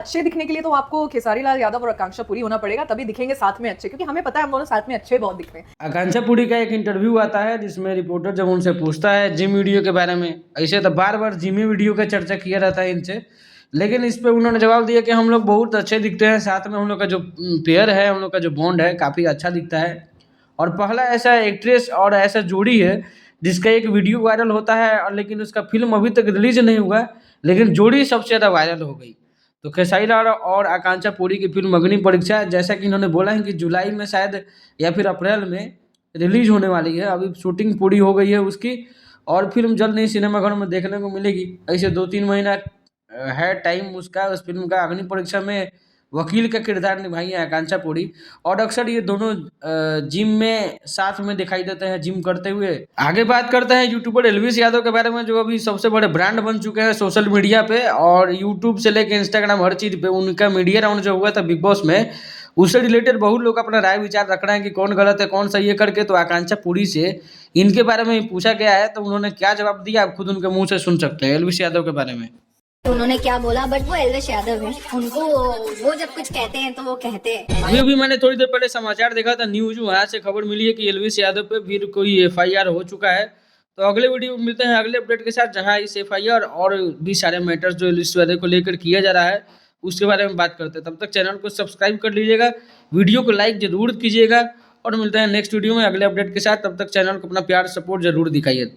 अच्छे दिखने के लिए तो आपको खेसारी लाल यादव और आकांक्षा पुरी होना पड़ेगा, तभी दिखेंगे साथ में अच्छे, क्योंकि हमें पता है हम दोनों साथ में अच्छे बहुत दिखते हैं। आकांक्षा पुरी का एक इंटरव्यू आता है जिसमें रिपोर्टर जब उनसे पूछता है जिम वीडियो के बारे में, ऐसे तो बार बार जिमी वीडियो का चर्चा किया रहता है इनसे, लेकिन इस पे उन्होंने जवाब दिया कि हम लोग बहुत अच्छे दिखते हैं, साथ में हम लोग का जो पेयर है, हम लोग का जो बॉन्ड है काफ़ी अच्छा दिखता है। और पहला ऐसा एक्ट्रेस और ऐसा जोड़ी है जिसका एक वीडियो वायरल होता है, और लेकिन उसका फिल्म अभी तक रिलीज नहीं हुआ, लेकिन जोड़ी सबसे ज़्यादा वायरल हो गई। तो खेसारी लाल और आकांक्षा पुरी की फिल्म अग्नि परीक्षा, जैसा कि इन्होंने बोला है कि जुलाई में शायद या फिर अप्रैल में रिलीज होने वाली है। अभी शूटिंग पूरी हो गई है उसकी, और फिल्म जल्द ही सिनेमाघरों में देखने को मिलेगी। ऐसे 2-3 महीना है टाइम उसका, उस फिल्म का। अग्नि परीक्षा में वकील का किरदार निभाई है आकांक्षा पुरी, और अक्सर ये दोनों जिम में साथ में दिखाई देते हैं जिम करते हुए। आगे बात करते हैं यूट्यूबर एल्विस यादव के बारे में, जो अभी सबसे बड़े ब्रांड बन चुके हैं सोशल मीडिया पे, और यूट्यूब से लेकर इंस्टाग्राम हर चीज़ पे। उनका मीडिया राउंड जो हुआ था बिग बॉस में, उससे रिलेटेड बहुत लोग अपना राय विचार रख रहे हैं कि कौन गलत है कौन सही है करके। तो आकांक्षा पुरी से इनके बारे में पूछा गया है, तो उन्होंने क्या जवाब दिया आप खुद उनके मुंह से सुन सकते हैं एल्विस यादव के बारे में। उन्होंने क्या बोला, बट वो एल्विस यादव है, उनको वो जब कुछ कहते हैं तो वो कहते हैं। अभी मैंने थोड़ी देर पहले समाचार देखा था, न्यूज, वहाँ से खबर मिली है कि एल्विस यादव पे फिर कोई एफआईआर हो चुका है। तो अगले वीडियो में मिलते हैं अगले अपडेट के साथ, जहाँ इस एफआईआर और भी सारे मैटर्स जो एल्विस यादव को लेकर किया जा रहा है उसके बारे में बात करते हैं। तब तक चैनल को सब्सक्राइब कर लीजिएगा, वीडियो को लाइक जरूर कीजिएगा, और मिलते हैं नेक्स्ट वीडियो में अगले अपडेट के साथ। तब तक चैनल को अपना प्यार सपोर्ट जरूर दिखाइए।